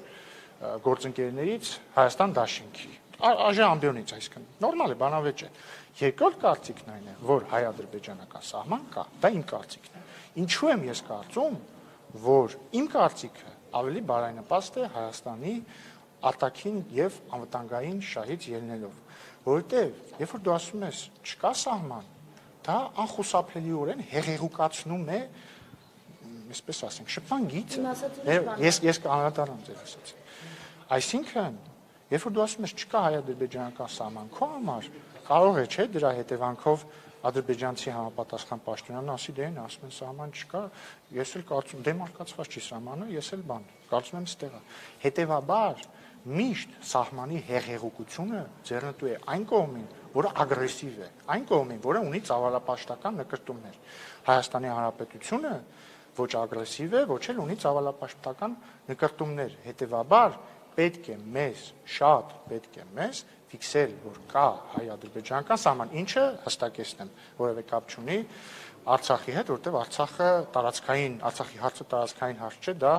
գործընկերներից Հայաստան դաշինքի։ Աժե ամբիոնից, այսինքն նորմալ է, բանավեճ է։ Երկրորդ կարծիքն այն է, որ հայ-ադրբեջանական սահման կա, դա իմ կարծիքն է։ Ինչու եմ ես կարծում, որ իմ կարծիքը ավելի բարենպաստ է Հայաստանի արտաքին եւ անվտանգային շահից ելնելով, որովհետեւ երբ որ դու ասում ես չկա սահման, դա անխուսափելիորեն հեղեղուկացնում է, այսպես ասենք, շփման գիծը։ Ես կանադարամ ձեր ասացի։ Այսինքն, երբ որ դու ասում ես չկա հայ-ադրբեջանական սահման, քո համար կարող է, չէ, դրա հետևանքով ադրբեջանցի համապատասխան պաշտոնյանն ասի դե այն ասում են սահման չկա, ես էլ կարծում դեմարկացված չի սահմանը, ես էլ բան, կարծում եմ ստեղ է։ Հետևաբար միշտ սահմանի հեղեղուկությունը ձեռնտու է այն կողմին, որը ագրեսիվ է, այն կողմին, որը ունի ծավալապաշտական նկրտումներ։ Հայաստանի Հանրապետությունը ոչ ագրեսիվ է, ոչ էլ ունի ծավալապաշտական նկրտումներ։ Հետևաբար պետք է մեզ, շատ պետք է մեզ ֆիքսել, որ կա հայ-ադրբեջանական սահման, ինչը հստակեցնեմ, որևէ կապ չունի Արցախի հետ, որտեղ Արցախի հարցը տարածքային հարց չէ, դա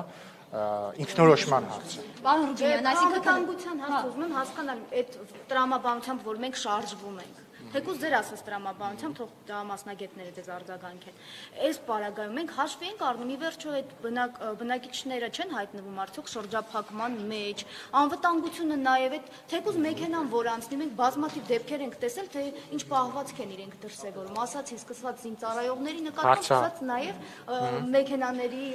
ինքնորոշման հարց է։ Պարոն Ռուբինյան, այսինքն անվտանգության հարց ուզում եմ հասկանալ այդ տրամաբանությամբ, որ մենք շարժվում ենք։ Թեկուզ ձեր ասած տրամաբանությամբ թող դա մասնագետները դες արձագանքեն։ Այս պարագայում մենք հաշվի ենք առնում, ի վերջո այդ բնակիչները չեն հայտնվում արդյոք շրջափակման մեջ, անվտանգությունը նաև այդ թեկուզ մեքենան, որ անցնի, մենք բազմաթիվ դեպքեր ենք տեսել, թե ինչ պահվածք են իրենք դրսևորում, ասացի սկսված զինծառայողների նկատմամբ, սկսած նաև մեքենաների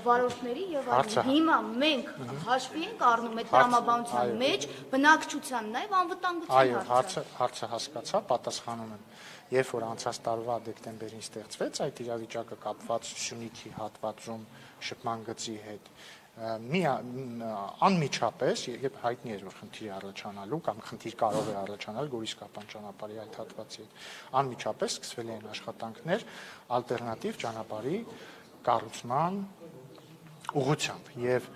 վարորդների եւ այլն։ Հիմա մենք հաշվի ենք առնում այդ տրամաբանության մեջ բնակչության նաև անվտանգության հարցը։ Հարցը հասկացա, պատասխանում եմ։ Երբ որ անցած տարվա դեկտեմբերին ստեղծվեց այդ իրավիճակը կապված Սյունիքի հատվածում շփման գծի հետ, անմիջապես, երբ հայտնի էր, որ խնդիր է առաջանալու կամ խնդիր կարող է առաջանալ Գորիսկապան ճանապարհի այդ հատվածի հետ, անմիջապես սկսվել են աշխատանքներ ալտերնատիվ ճանապարհի կառուցման ուղղությամբ եւ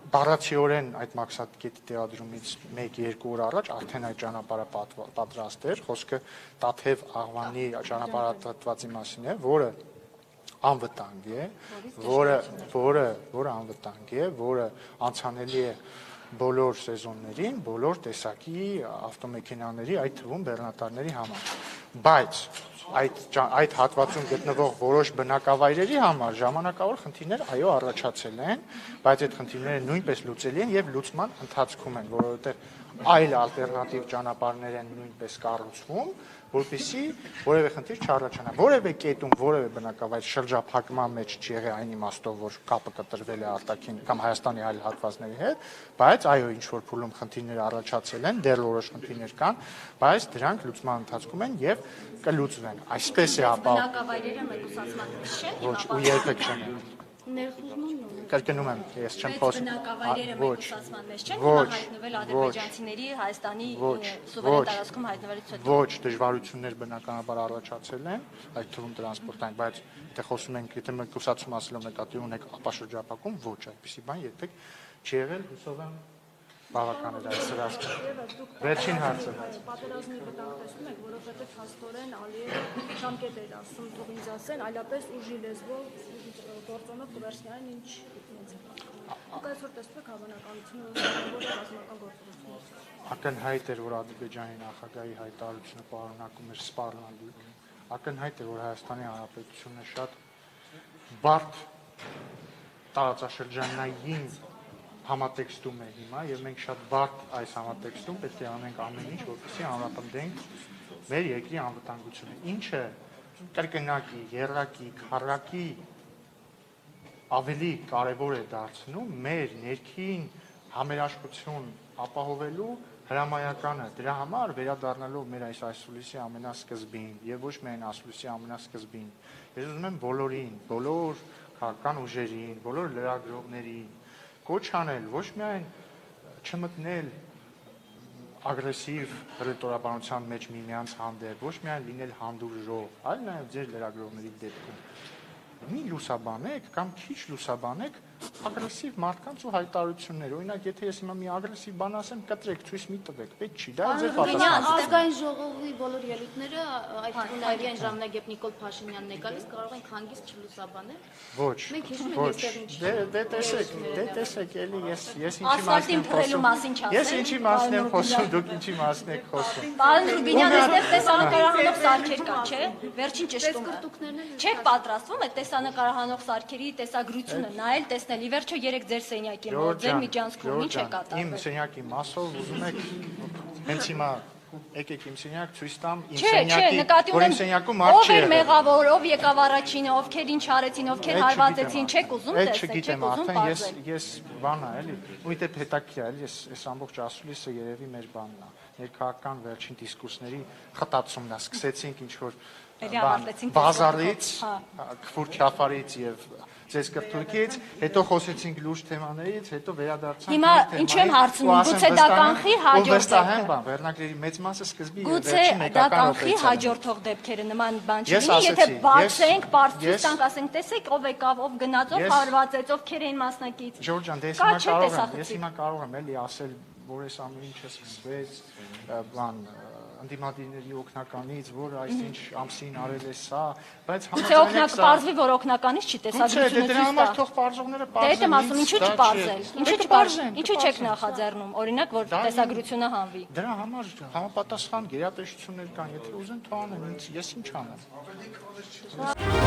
բառացիորեն այդ մաքսատկետի տեղադրումից 1-2 օր առաջ արդեն այդ ճանապարհը պատրաստ էր, խոսքը Տաթև-Աղվանի ճանապարհատվածի մասին է, որը անվտանգ է, որը անվտանգ է, որը անցանելի է բոլոր սեզոններին, բոլոր տեսակի ավտոմեքենաների, այդ թվում բեռնատարների համար։ Բայց այդ հատվածում գտնվող որոշ բնակավայրերի համար ժամանակավոր խնդիրներ այո առաջացել են, բայց այդ խնդիրները նույնպես լուծելի են եւ լուծման ընթացքում են, որովհետեւ այլ ալտերնատիվ ճանապարհներ են նույնպես կառուցվում, որպեսզի որևէ խնդիր չառաջանա։ Որևէ կետում որևէ բնակավայր շրջափակման մեջ չի եղել այն իմաստով, որ կապը կտրվել է արտաքին կամ Հայաստանի այլ հատվածների հետ, բայց այո, ինչ որ փուլում խնդիրներ առաջացել են, դեռ որոշ խնդիրներ կան, բայց դրանք լուծման ընթացքում են եւ կլուծվեն։ Այսպես է ապա բնակավայրերը մեկուսացման մեջ չեն։ Ոչ, ու երբեք չեն։ Ներխուժման Կրկնում եմ, ես չեմ խոսում։ բնակավայրերը մեկուսացման մեջ չեն հայտնվել ադրբեջանցիների Հայաստանի սուվերեն տարածքում հայտնվելուց հետո։ Ոչ, դժվարություններ բնականաբար առաջացել են, այդ թվում տրանսպորտային, բայց եթե խոսում ենք, եթե մեկուսացում ասելով նկատի ունեք ապա շրջափակում, ոչ, այդպիսի բան երբեք չի եղել, հուսով եմ բավական է այս հրաշքը։ Վերջին հարցը։ Պատերազմի վտանգ տեսնում եք, որովհետև հաստորեն Ալիևը ժամկետ էր ասում, թող ինձ ասեն, այլապես ուժի լեզվով գործոնով կվերցնեն ինչ ինձ։ Դուք այսօր տեսնում եք հավանականությունը, որ ռազմական գործողություններ։ Ակնհայտ էր, որ Ադրբեջանի նախագահի հայտարարությունը պարունակում էր սպառնալիք։ Ակնհայտ է, որ Հայաստանի Հանրապետությունը շատ բարդ տարածաշրջանային համատեքստում է հիմա եւ մենք շատ բարդ այս համատեքստում պետք է անենք ամեն ինչ, որպեսզի ամրապնդենք մեր երկրի անվտանգությունը, ինչը կրկնակի, եռակի, քառակի ավելի կարևոր է դարձնում մեր ներքին համերաշխություն ապահովելու հրամայականը, դրա համար վերադառնալով մեր այս այսուլիսի ամենասկզբին եւ ոչ միայն այսուլիսի ամենասկզբին, ես ուզում եմ բոլորին, բոլոր քաղաքական ուժերին, բոլոր լրագրողներին կոչ անել, ոչ միայն չմտնել ագրեսիվ հռետորաբանության մեջ միմյանց հանդեպ, ոչ միայն լինել հանդուրժող, այլ նաև ձեր լրագրողների դեպքում մի լուսաբանեք կամ քիչ լուսաբանեք ագրեսիվ մարդկանց ու հայտարարություններ։ Օրինակ, եթե ես հիմա մի ագրեսիվ բան ասեմ, կտրեք, ցույց մի տվեք, պետք չի, դա ձեր պատասխանը։ Ազգային ժողովի բոլոր ելույթները, այդ թվում նաև այն ժամանակ, երբ Նիկոլ Փաշինյանն է գալիս, կարող են հանգիստ չլուսաբանել։ Ոչ։ Մենք հիշում ենք Ոչ։ այստեղ ինչ։ Դե տեսեք, էլի ես ինչի Ասֆալտին մասին փռելու եմ մասին խոսում։ Ես ինչի մասին եմ խոսում, դուք ինչի մասին եք խոսում։ Պարոն Ռուբինյան, այստեղ տեսանկարահանող սարքեր կա, չէ՞։ Վերջին ճշտումը։ Չեք պատրաստվում այդ տեսանկարահանող սարքերի տեսագրությունը նայել, տեսնել։ Ի վերջո 3 ձեր սենյակի մոտ, ձեր միջանցքում ինչ է Իմ կատարվել։ սենյակի մասով ուզում եք հենց հիմա եկեք իմ սենյակ ցույց տամ իմ Չէ, սենյակի, նկատի որ իմ ունեմ սենյակում մարդ ով չի էր եղել։ մեղավոր, ով եկավ առաջինը, ովքեր ինչ արեցին, ովքեր հարվածեցին, չեք ուզում Այդ տեսնել, չեք չգիտեմ, ուզում արդեն բարձել։ ես բանա էլի, ու դե հետաքրքիր է, էլի այս ամբողջ ասուլիսը երևի մեր բանն է։ Ներքաղաքական վերջին դիսկուրսների խտացումն է, սկսեցինք ինչ որ Էլի ավարտեցինք բազարից, հա։ քֆուր չաֆարից եւ ձեզ կրթույկից, հետո խոսեցինք լուրջ թեմաներից, հետո վերադարձանք Հիմա ինչու եմ հարցնում, գուցե դա կանխի հաջորդ դեպքը։ դեպքը։ Վերնագրերի մեծ մասը սկզբի Գուցե դա կանխի հաջորդող դեպքերը նման բան Ես չլինի, եթե ասեցի, բացենք, բարձր ես- տանք, ասենք, տեսեք ով եկավ, ով գնաց, ով Ես- հարվածեց, ովքեր էին մասնակից։ Ջորջան, դե Կա հիմա չէ կարող եմ, տեսախցիկ։ ես հիմա կարող եմ էլի ասել, որ այս ամեն ինչը սկսվեց բան անդիմադիրների օգնականից, որ այսինչ ամսին արել է սա, բայց Գուցե օգնակ պարզվի, որ օգնականից չի Գուցե տեսագրությունը դրա ցույց համար տա։ թող պարզողները Դե այդ եմ պարզեն, ասում, ինչու ինձ դա չպարզել։ չի- Ինչու կպարզեն, ինչու չեք կպարզեն։ նախաձեռնում, օրինակ, որ Դա տեսագրությունը հանվի։ Դրա համար համապատասխան գերատեսչություններ կան, եթե ուզեն թող անեն, ես ինչ անեմ։